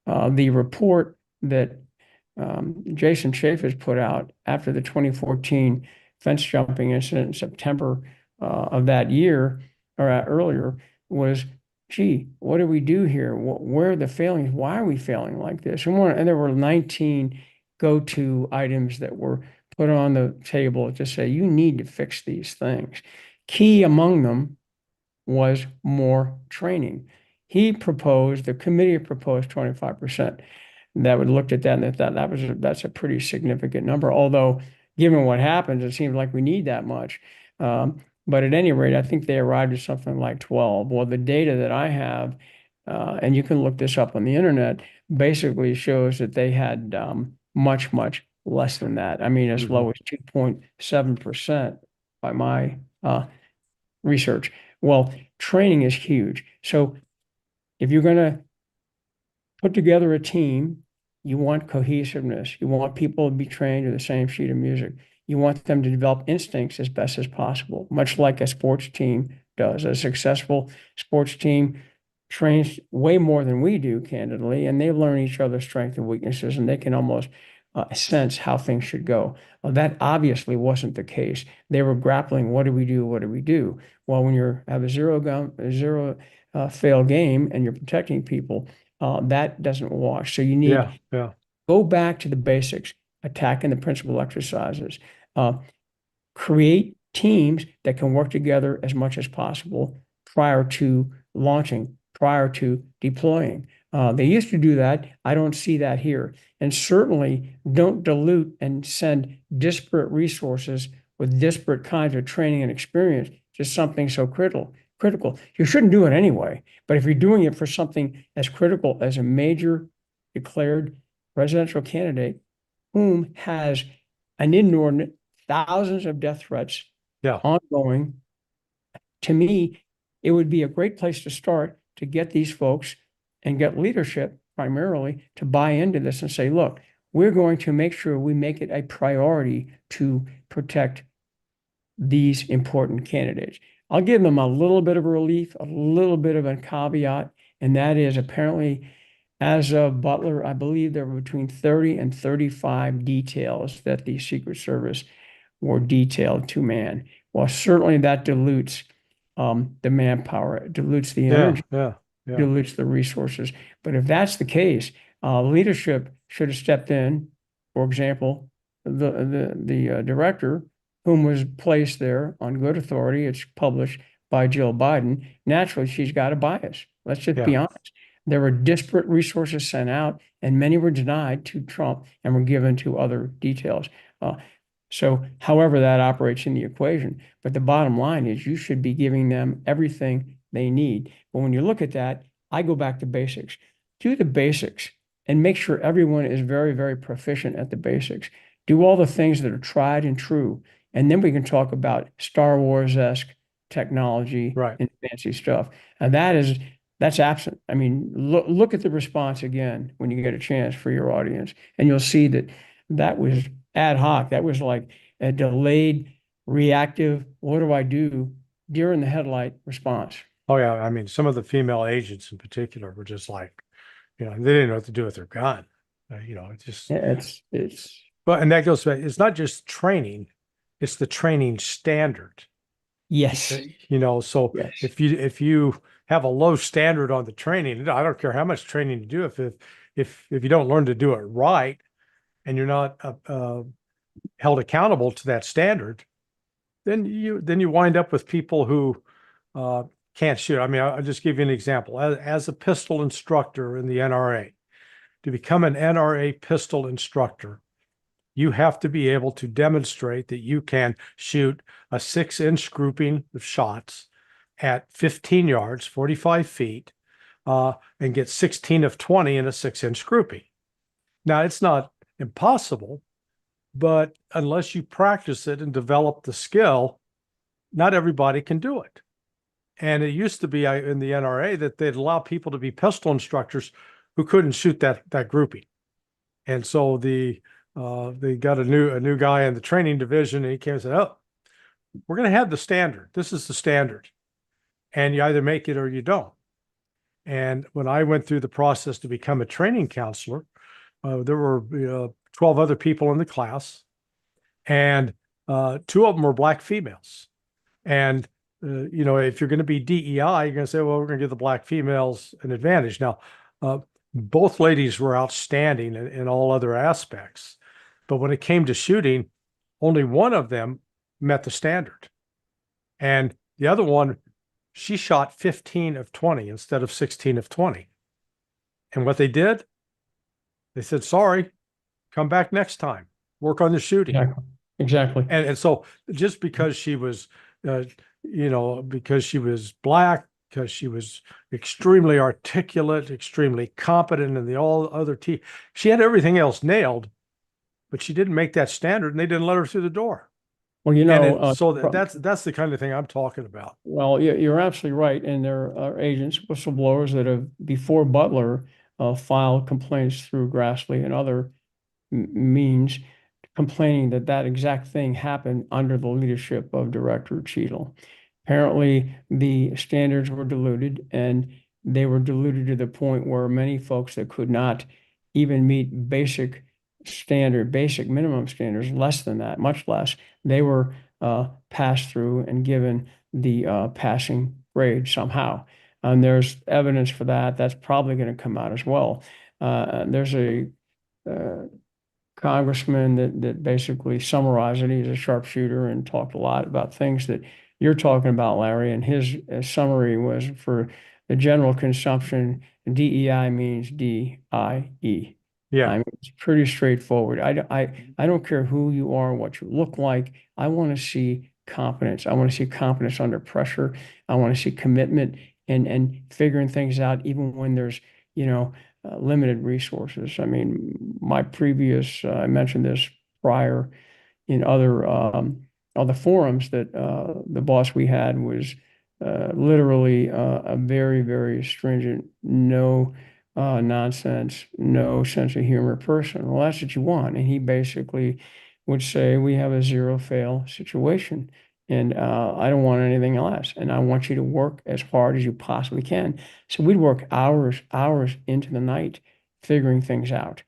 The report that Jason Chaffetz put out after the 2014 fence jumping incident in September of that year, or earlier, was, gee, what do we do here? Where are the failings? Why are we failing like this? And there were 19 go-to items that were put on the table to say, you need to fix these things. Key among them was more training. The committee proposed 25%. That would looked at that and they thought that's a pretty significant number. Although, given what happens, it seems like we need that much. But at any rate, I think they arrived at something like 12. Well, the data that I have, and you can look this up on the internet, basically shows that they had much, much less than that. I mean, as low as 2.7% by my research. Well, training is huge. So if you're going to put together a team, you want cohesiveness. You want people to be trained to the same sheet of music. You want them to develop instincts as best as possible, much like a sports team does. A successful sports team trains way more than we do, candidly, and they learn each other's strengths and weaknesses, and they can almost sense how things should go. Well, that obviously wasn't the case. They were grappling, what do we do? What do we do? Well, when you have a zero fail game and you're protecting people, that doesn't wash. So you need go back to the basics, attacking the principal exercises, create teams that can work together as much as possible prior to launching, prior to deploying. They used to do that. I don't see that here. And certainly don't dilute and send disparate resources with disparate kinds of training and experience to something so critical. You shouldn't do it anyway. But if you're doing it for something as critical as a major declared presidential candidate whom has an inordinate thousands of death threats ongoing, to me, it would be a great place to start to get these folks and get leadership primarily to buy into this and say, look, we're going to make sure we make it a priority to protect these important candidates. I'll give them a little bit of a relief, a little bit of a caveat, and that is apparently, as of Butler, I believe there were between 30 and 35 details that the Secret Service were detailed to man. Well, certainly that dilutes the manpower, it dilutes the energy, dilutes the resources. But if that's the case, leadership should have stepped in. For example, the director, whom was placed there on good authority, it's published by Jill Biden. Naturally, she's got a bias. Let's just be honest. There were disparate resources sent out, and many were denied to Trump and were given to other details. So however that operates in the equation, but the bottom line is you should be giving them everything they need. But when you look at that, I go back to basics. Do the basics and make sure everyone is very, very proficient at the basics. Do all the things that are tried and true. And then we can talk about Star Wars-esque technology and fancy stuff. And that's absent. I mean, look at the response again when you get a chance for your audience, and you'll see that was ad hoc. That was like a delayed, reactive, what do I do, deer in the headlight response. Oh, yeah. I mean, some of the female agents in particular were just like, they didn't know what to do with their gun. It's just, but, and that goes back, it's not just training, it's the training standard. Yes. So if you have a low standard on the training, I don't care how much training you do, if you don't learn to do it right, and you're not held accountable to that standard, then you wind up with people who can't shoot. I mean, I'll just give you an example. As a pistol instructor in the NRA, to become an NRA pistol instructor, you have to be able to demonstrate that you can shoot a 6-inch grouping of shots at 15 yards, 45 feet, and get 16 of 20 in a 6-inch grouping. Now, it's not impossible, but unless you practice it and develop the skill, not everybody can do it. And it used to be in the NRA that they'd allow people to be pistol instructors who couldn't shoot that grouping. And so they got a new guy in the training division, and he came and said, "Oh, we're going to have the standard. This is the standard, and you either make it or you don't." And when I went through the process to become a training counselor, there were 12 other people in the class, and two of them were black females. And if you're going to be DEI, you're going to say, well, we're going to give the black females an advantage. Now, both ladies were outstanding in all other aspects, but when it came to shooting, only one of them met the standard, and the other one, she shot 15 of 20 instead of 16 of 20. And what they did, they said, sorry, come back next time, work on the shooting. Exactly. And so just because she was, because she was black, because she was extremely articulate, extremely competent, and the all other she had everything else nailed, but she didn't make that standard, and they didn't let her through the door. Well, so that's the kind of thing I'm talking about. Well, you're absolutely right. And there are agents, whistleblowers that have, before Butler, filed complaints through Grassley and other means, complaining that exact thing happened under the leadership of Director Cheadle. Apparently, the standards were diluted, and they were diluted to the point where many folks that could not even meet basic minimum standards, less than that, much less, they were passed through and given the passing grade somehow. And there's evidence for that. That's probably going to come out as well. There's a congressman that basically summarized it. He's a sharpshooter and talked a lot about things that you're talking about, Larry. And his summary was, for the general consumption, DEI means DIE. Yeah. I mean, it's pretty straightforward. I don't care who you are, what you look like. I want to see competence. I want to see competence under pressure. I want to see commitment and figuring things out, even when there's, limited resources. I mean, I mentioned this prior in other forums, that the boss we had was literally a very, very stringent, no nonsense, no sense of humor person. Well, that's what you want. And he basically would say, we have a zero fail situation, and I don't want anything less. And I want you to work as hard as you possibly can. So we'd work hours into the night figuring things out,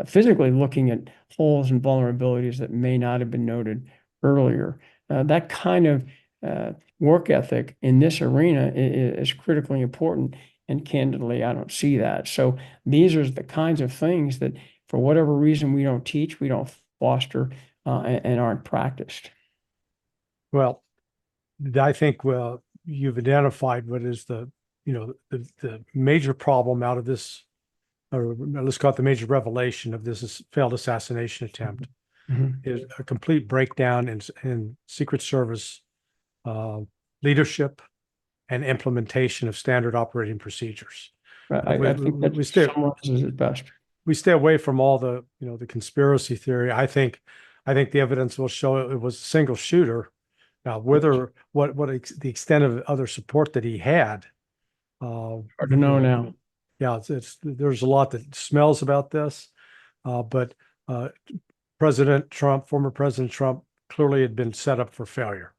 physically looking at holes and vulnerabilities that may not have been noted earlier. That kind of work ethic in this arena is critically important. And candidly, I don't see that. So these are the kinds of things that, for whatever reason, we don't teach, we don't foster, and aren't practiced. Well, I think you've identified what is the major problem out of this, or let's call it the major revelation of this failed assassination attempt, is a complete breakdown in Secret Service leadership and implementation of standard operating procedures. I think that summarizes it best. We stay away from all the conspiracy theory. I think the evidence will show it was a single shooter. Now, what the extent of other support that he had, hard to know now. Yeah, there's a lot that smells about this, but President Trump, former President Trump, clearly had been set up for failure.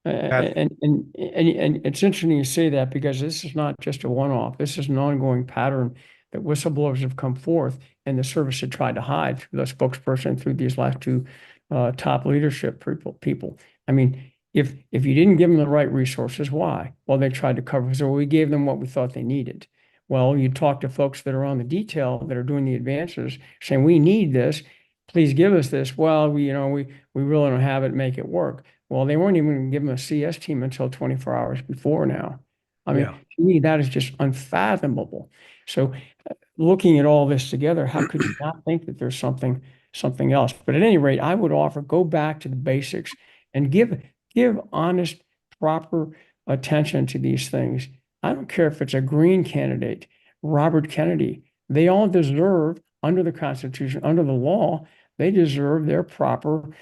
And it's interesting you say that, because this is not just a one-off. This is an ongoing pattern that whistleblowers have come forth, and the service had tried to hide through the spokesperson, through these last two top leadership people. I mean, if you didn't give them the right resources, why? Well, they tried to cover. So we gave them what we thought they needed. Well, you talk to folks that are on the detail, that are doing the advances, saying, we need this, please give us this. Well, we really don't have it, make it work. Well, they weren't even going to give them a CS team until 24 hours before now. I mean, to me, that is just unfathomable. So looking at all this together, how could you not think that there's something else? But at any rate, I would offer, go back to the basics and give honest, proper attention to these things. I don't care if it's a Green candidate, Robert Kennedy. They all deserve, under the Constitution, under the law, they deserve their proper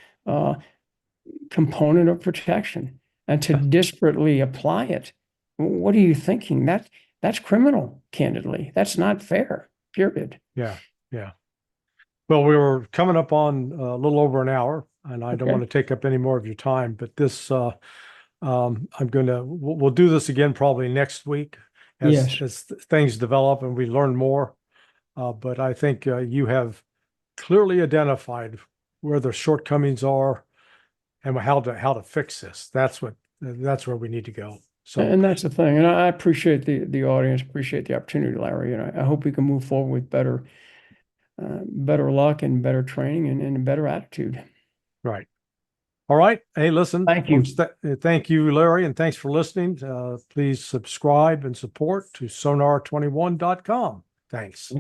component of protection. and to disparately apply it. What are you thinking? That's criminal, candidly. That's not fair, period. Yeah. Well, we were coming up on a little over an hour, and I don't Okay. want to take up any more of your time, but this, we'll do this again probably next week Yes. as things develop and we learn more. But I think you have clearly identified where the shortcomings are and how to fix this. That's where we need to go. So, And that's the thing. And I appreciate the audience, appreciate the opportunity, Larry. And I hope we can move forward with better luck and better training and a better attitude. right. All right. Hey, listen, Thank you. folks, thank you, Larry, and thanks for listening. Please subscribe and support to sonar21.com. Thanks.